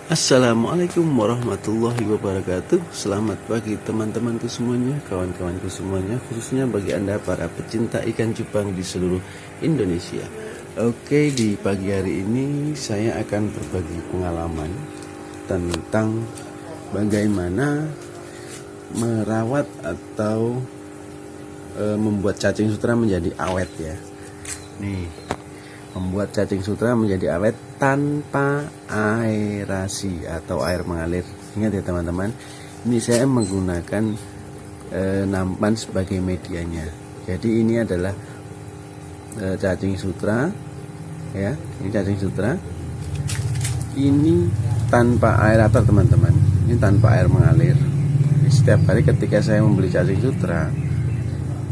Assalamualaikum warahmatullahi wabarakatuh. Selamat pagi teman-temanku semuanya, kawan-kawanku semuanya, khususnya bagi Anda para pecinta ikan cupang di seluruh Indonesia. Oke, di pagi hari ini saya akan berbagi pengalaman tentang bagaimana merawat atau membuat cacing sutra menjadi awet ya. Nih, membuat cacing sutra menjadi awet tanpa aerasi atau air mengalir. Ingat ya teman-teman, ini saya menggunakan nampan sebagai medianya. Jadi ini adalah cacing sutra ya, ini cacing sutra. Ini tanpa aerator teman-teman, ini tanpa air mengalir. Setiap hari ketika saya membeli cacing sutra,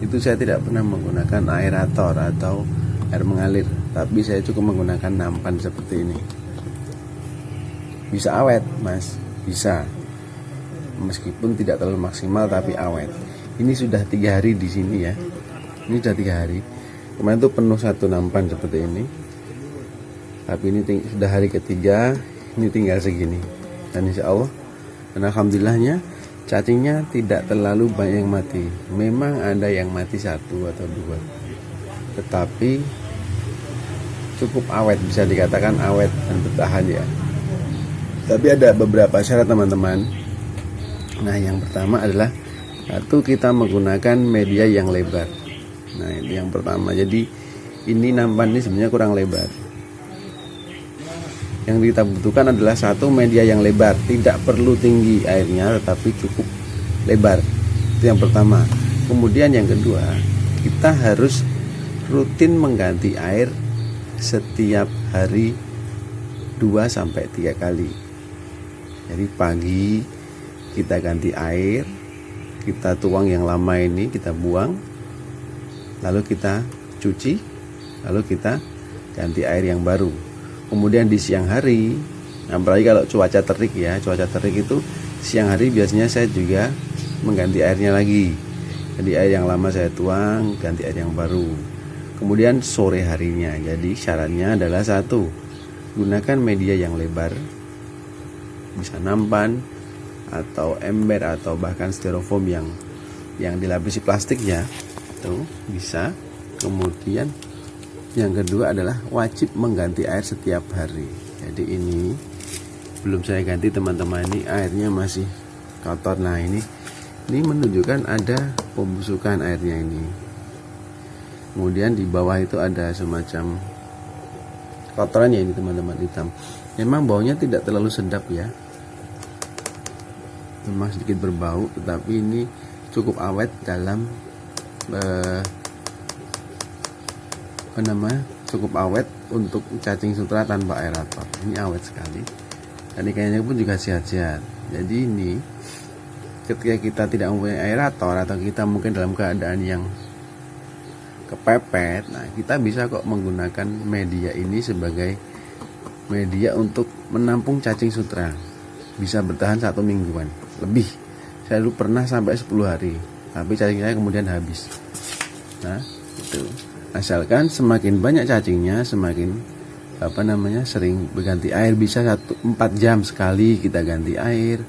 itu saya tidak pernah menggunakan aerator atau air mengalir, tapi saya cukup menggunakan nampan seperti ini. Bisa awet mas, bisa, meskipun tidak terlalu maksimal tapi awet. Ini sudah 3 hari di sini ya, ini sudah 3 hari. Kemarin tuh penuh satu nampan seperti ini, tapi ini sudah hari ketiga, ini tinggal segini. Dan insya Allah, dan alhamdulillahnya cacingnya tidak terlalu banyak yang mati. Memang ada yang mati 1 atau 2, tetapi cukup awet, bisa dikatakan awet dan bertahan ya. Tapi ada beberapa syarat teman-teman. Nah, yang pertama adalah satu, kita menggunakan media yang lebar. Nah, ini yang pertama. Jadi ini nampan ini sebenarnya kurang lebar. Yang kita butuhkan adalah satu, media yang lebar, tidak perlu tinggi airnya tetapi cukup lebar. Itu yang pertama. Kemudian yang kedua, kita harus rutin mengganti air setiap hari 2-3 kali. Jadi pagi kita ganti air, kita tuang yang lama ini kita buang, lalu kita cuci, lalu kita ganti air yang baru. Kemudian di siang hari, apalagi kalau cuaca terik ya, cuaca terik itu siang hari biasanya saya juga mengganti airnya lagi. Jadi air yang lama saya tuang, ganti air yang baru. Kemudian sore harinya, jadi syaratnya adalah satu, gunakan media yang lebar, bisa nampan atau ember atau bahkan styrofoam yang dilapisi plastik ya, itu bisa. Kemudian yang kedua adalah wajib mengganti air setiap hari. Jadi ini belum saya ganti teman-teman, ini airnya masih kotor. Nah ini menunjukkan ada pembusukan airnya ini. Kemudian di bawah itu ada semacam kotorannya ini teman-teman, hitam. Memang baunya tidak terlalu sedap ya, memang sedikit berbau, tetapi ini cukup awet dalam cukup awet untuk cacing sutra tanpa aerator. Ini awet sekali dan ikannya pun juga sehat-sehat. Jadi ini ketika kita tidak mempunyai aerator atau kita mungkin dalam keadaan yang kepepet, nah kita bisa kok menggunakan media ini sebagai media untuk menampung cacing sutra. Bisa bertahan 1 mingguan lebih. Saya dulu pernah sampai 10 hari, tapi cacing saya kemudian habis. Nah itu, asalkan semakin banyak cacingnya, semakin sering berganti air. Bisa 4 jam sekali kita ganti air,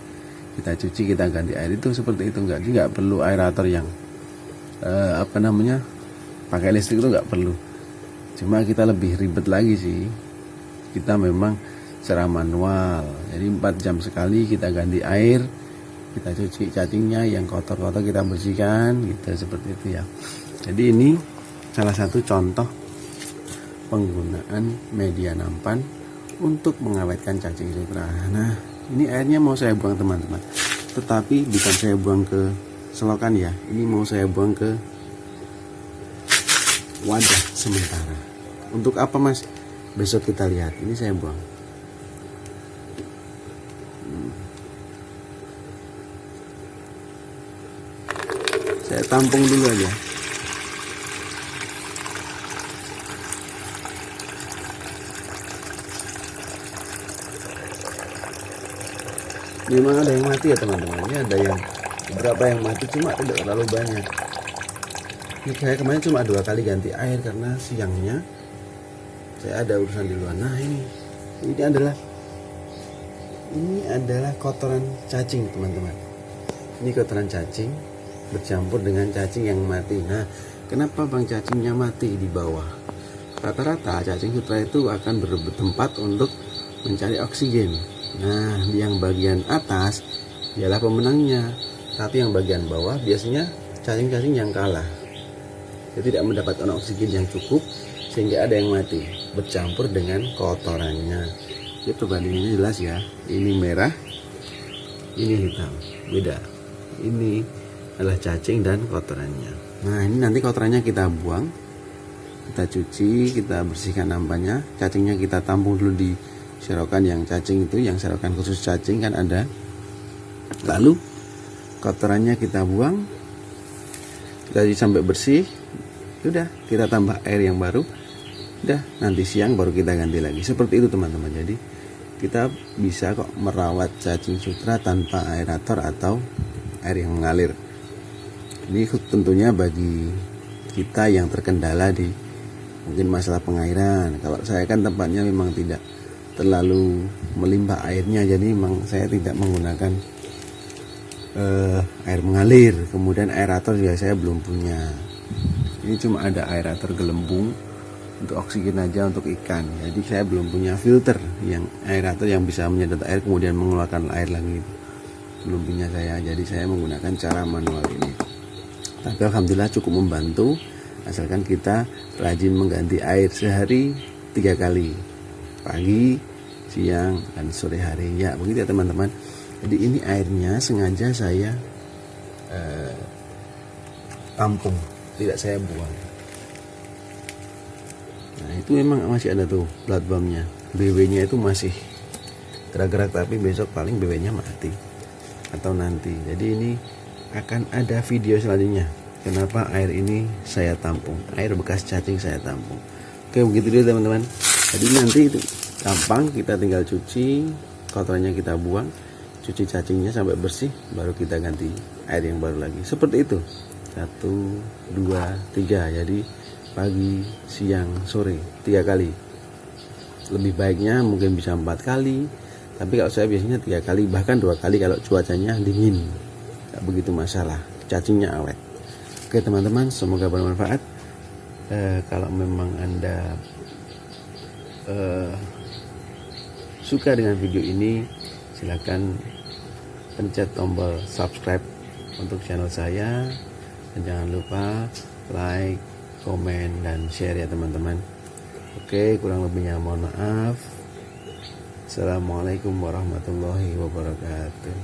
kita cuci, kita ganti air, itu seperti itu. Nggak perlu aerator yang pakai listrik, itu nggak perlu. Cuma kita lebih ribet lagi sih, kita memang secara manual. Jadi 4 jam sekali kita ganti air, kita cuci cacingnya, yang kotor-kotor kita bersihkan gitu, seperti itu ya. Jadi ini salah satu contoh penggunaan media nampan untuk mengawetkan cacing sutra. Nah ini airnya mau saya buang teman-teman, tetapi bukan saya buang ke selokan ya, ini mau saya buang ke wadah sementara. Untuk apa mas? Besok kita lihat. Ini saya buang. Saya tampung dulu aja. Memang ada yang mati ya teman-teman. Ini ada yang beberapa yang mati, cuma tidak terlalu banyak. Ini saya kemarin cuma 2 kali ganti air karena siangnya saya ada urusan di luar. Nah ini adalah Ini adalah kotoran cacing teman-teman. Ini kotoran cacing bercampur dengan cacing yang mati. Nah, kenapa bang cacingnya mati di bawah? Rata-rata cacing sutra itu akan berebut tempat untuk mencari oksigen. Nah, di yang bagian atas ialah pemenangnya, tapi yang bagian bawah biasanya cacing-cacing yang kalah. Dia tidak mendapatkan oksigen yang cukup sehingga ada yang mati bercampur dengan kotorannya. Ini perbandingannya jelas ya. Ini merah, ini hitam, beda. Ini adalah cacing dan kotorannya. Nah, ini nanti kotorannya kita buang, kita cuci, kita bersihkan ampanya. Cacingnya kita tampung dulu di serokan yang cacing itu, yang serokan khusus cacing kan ada. Lalu kotorannya kita buang, kita cuci sampai bersih. Sudah, kita tambah air yang baru. Udah, nanti siang baru kita ganti lagi. Seperti itu teman-teman. Jadi kita bisa kok merawat cacing sutra tanpa aerator atau air yang mengalir. Ini tentunya bagi kita yang terkendala di mungkin masalah pengairan. Kalau saya kan tempatnya memang tidak terlalu melimpah airnya, jadi memang saya tidak menggunakan air mengalir. Kemudian aerator juga saya belum punya. Ini cuma ada aerator gelembung untuk oksigen aja untuk ikan. Jadi saya belum punya filter yang aerator yang bisa menyedot air kemudian mengeluarkan air lagi. Belum punya saya. Jadi saya menggunakan cara manual ini. Tapi alhamdulillah cukup membantu asalkan kita rajin mengganti air sehari 3 kali. Pagi, siang, dan sore hari. Ya, begitu ya teman-teman. Jadi ini airnya sengaja saya tampung, tidak saya buang. Nah, itu memang masih ada tuh bloodwormnya. BW-nya itu masih gerak-gerak, tapi besok paling BW-nya mati atau nanti. Jadi ini akan ada video selanjutnya. Kenapa air ini saya tampung? Air bekas cacing saya tampung. Oke, begitu dulu teman-teman. Jadi nanti itu gampang, kita tinggal cuci, kotorannya kita buang, cuci cacingnya sampai bersih, baru kita ganti air yang baru lagi. Seperti itu. 1, 2, 3. Jadi pagi, siang, sore 3 kali. Lebih baiknya mungkin bisa 4 kali, tapi kalau saya biasanya 3 kali, bahkan 2 kali kalau cuacanya dingin. Tidak begitu masalah, cacingnya awet. Oke teman-teman, semoga bermanfaat. Kalau memang Anda suka dengan video ini, silakan pencet tombol subscribe untuk channel saya, dan jangan lupa like, komen, dan share ya teman-teman. Oke, kurang lebihnya mohon maaf. Assalamualaikum warahmatullahi wabarakatuh.